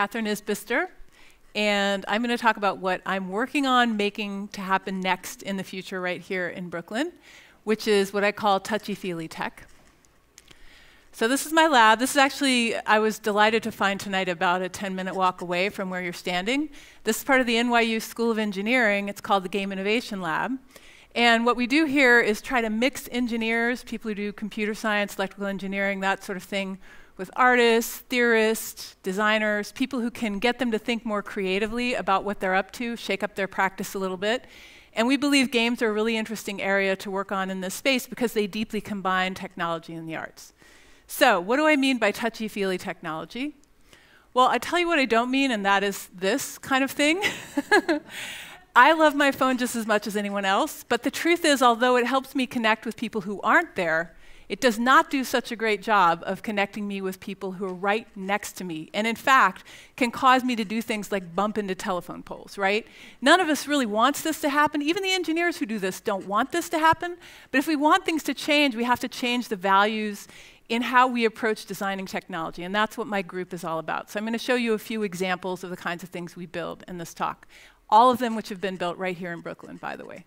Katherine Isbister, and I'm going to talk about what I'm working on making to happen next in the future right here in Brooklyn, which is what I call touchy-feely tech. So this is my lab. This is actually, I was delighted to find tonight about a 10-minute walk away from where you're standing. This is part of the NYU School of Engineering. It's called the Game Innovation Lab. And what we do here is try to mix engineers, people who do computer science, electrical engineering, that sort of thing, with artists, theorists, designers, people who can get them to think more creatively about what they're up to, shake up their practice a little bit. And we believe games are a really interesting area to work on in this space because they deeply combine technology and the arts. So what do I mean by touchy-feely technology? Well, I tell you what I don't mean, and that is this kind of thing. I love my phone just as much as anyone else, but the truth is, although it helps me connect with people who aren't there, it does not do such a great job of connecting me with people who are right next to me, and in fact, can cause me to do things like bump into telephone poles, right? None of us really wants this to happen. Even the engineers who do this don't want this to happen, but if we want things to change, we have to change the values in how we approach designing technology, and that's what my group is all about. So I'm going to show you a few examples of the kinds of things we build in this talk. All of them which have been built right here in Brooklyn, by the way.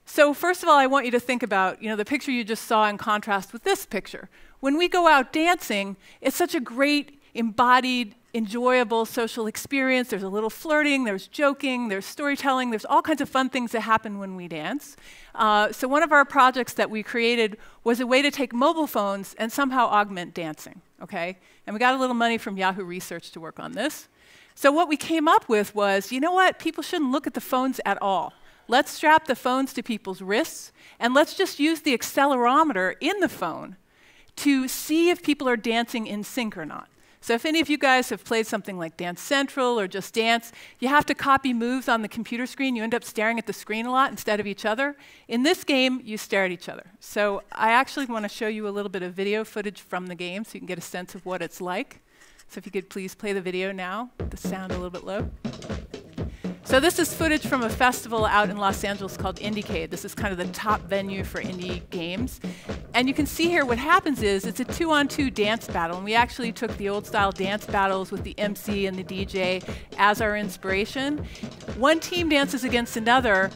So first of all, I want you to think about, the picture you just saw in contrast with this picture. When we go out dancing, it's such a great, embodied, enjoyable social experience. There's a little flirting, there's joking, there's storytelling, there's all kinds of fun things that happen when we dance. So one of our projects that we created was a way to take mobile phones and somehow augment dancing, okay? And we got a little money from Yahoo Research to work on this. So what we came up with was, you know what? People shouldn't look at the phones at all. Let's strap the phones to people's wrists, and let's just use the accelerometer in the phone to see if people are dancing in sync or not. So if any of you guys have played something like Dance Central or Just Dance, you have to copy moves on the computer screen. You end up staring at the screen a lot instead of each other. In this game, you stare at each other. So I actually want to show you a little bit of video footage from the game so you can get a sense of what it's like. So if you could please play the video now, the sound a little bit low. So this is footage from a festival out in Los Angeles called Indiecade. This is kind of the top venue for indie games. And you can see here what happens is it's a 2-on-2 dance battle. And we actually took the old style dance battles with the MC and the DJ as our inspiration. One team dances against another.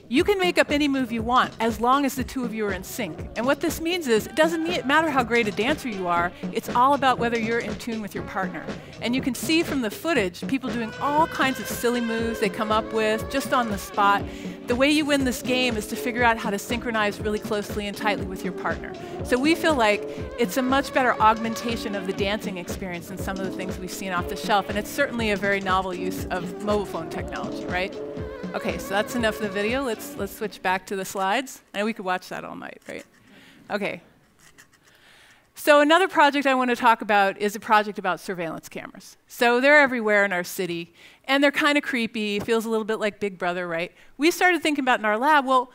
You can make up any move you want as long as the two of you are in sync. And what this means is it doesn't matter how great a dancer you are, it's all about whether you're in tune with your partner. And you can see from the footage people doing all kinds of silly moves they come up with just on the spot. The way you win this game is to figure out how to synchronize really closely and tightly with your partner. So we feel like it's a much better augmentation of the dancing experience than some of the things we've seen off the shelf. And it's certainly a very novel use of mobile phone technology, right? Okay, so that's enough of the video. Let's switch back to the slides. I know we could watch that all night, right? Okay. So another project I want to talk about is a project about surveillance cameras. So they're everywhere in our city, and they're kind of creepy. It feels a little bit like Big Brother, right? We started thinking about in our lab, well,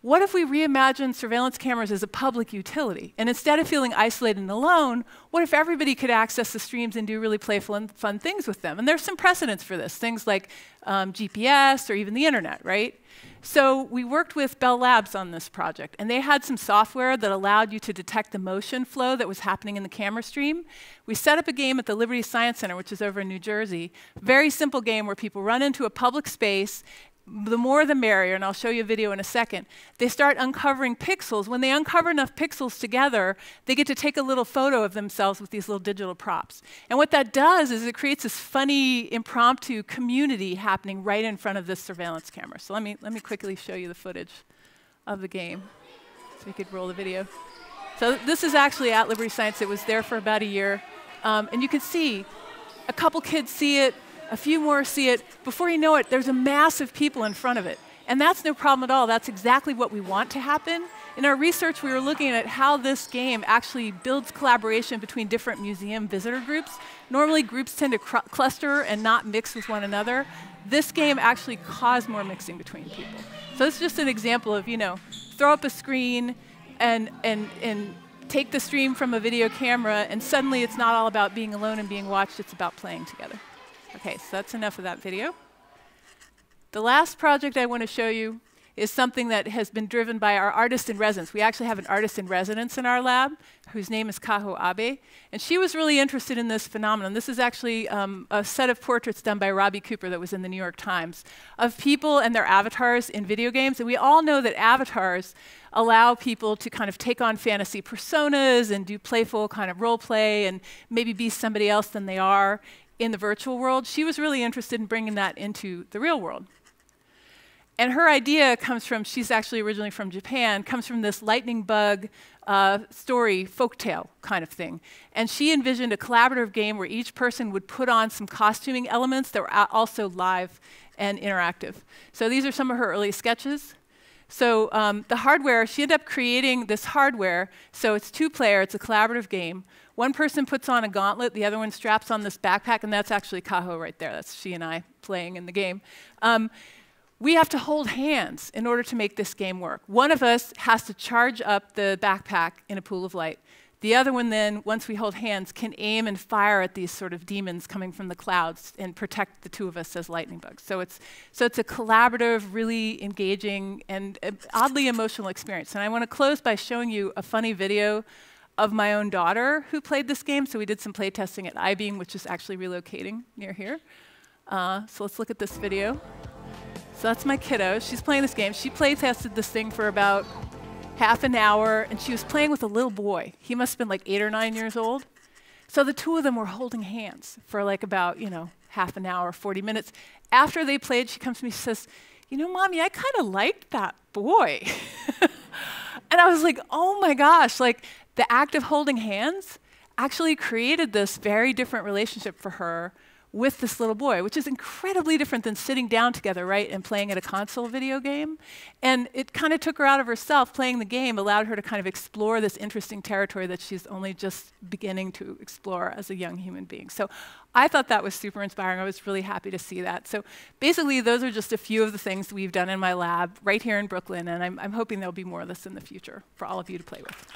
what if we reimagine surveillance cameras as a public utility? And instead of feeling isolated and alone, what if everybody could access the streams and do really playful and fun things with them? And there's some precedents for this, things like GPS or even the internet, right? So we worked with Bell Labs on this project, and they had some software that allowed you to detect the motion flow that was happening in the camera stream. We set up a game at the Liberty Science Center, which is over in New Jersey. Very simple game where people run into a public space. The more the merrier, and I'll show you a video in a second. They start uncovering pixels. When they uncover enough pixels together, they get to take a little photo of themselves with these little digital props. And what that does is it creates this funny, impromptu community happening right in front of this surveillance camera. So let me quickly show you the footage of the game so we could roll the video. So this is actually at Liberty Science. It was there for about a year. And you can see a couple kids see it, a few more see it. Before you know it, there's a mass of people in front of it. And that's no problem at all. That's exactly what we want to happen. In our research, we were looking at how this game actually builds collaboration between different museum visitor groups. Normally, groups tend to cluster and not mix with one another. This game actually caused more mixing between people. So it's just an example of, throw up a screen and take the stream from a video camera, and suddenly it's not all about being alone and being watched, it's about playing together. Okay, so that's enough of that video. The last project I want to show you is something that has been driven by our artist in residence. We actually have an artist in residence in our lab whose name is Kaho Abe, and she was really interested in this phenomenon. This is actually a set of portraits done by Robbie Cooper that was in the New York Times of people and their avatars in video games. And we all know that avatars allow people to kind of take on fantasy personas and do playful kind of role play and maybe be somebody else than they are in the virtual world. She was really interested in bringing that into the real world. And her idea comes from, she's actually originally from Japan, comes from this lightning bug story, folktale kind of thing. And she envisioned a collaborative game where each person would put on some costuming elements that were also live and interactive. So these are some of her early sketches. So the hardware, she ended up creating this hardware. So it's two-player, it's a collaborative game. One person puts on a gauntlet, the other one straps on this backpack, and that's actually Kaho right there. That's she and I playing in the game. We have to hold hands in order to make this game work. One of us has to charge up the backpack in a pool of light. The other one then, once we hold hands, can aim and fire at these sort of demons coming from the clouds and protect the two of us as lightning bugs. So it's a collaborative, really engaging, and oddly emotional experience. And I want to close by showing you a funny video of my own daughter who played this game. So we did some play testing at iBeam, which is actually relocating near here. So let's look at this video. So that's my kiddo. She's playing this game. She play tested this thing for about half an hour, and she was playing with a little boy. He must have been like 8 or 9 years old. So the two of them were holding hands for like about, half an hour, 40 minutes. After they played, she comes to me, she says, Mommy, I kind of liked that boy. And I was like, oh my gosh, like the act of holding hands actually created this very different relationship for her with this little boy, which is incredibly different than sitting down together, right, and playing at a console video game. And it kind of took her out of herself. Playing the game allowed her to kind of explore this interesting territory that she's only just beginning to explore as a young human being. So I thought that was super inspiring. I was really happy to see that. So basically, those are just a few of the things we've done in my lab right here in Brooklyn, and I'm hoping there'll be more of this in the future for all of you to play with.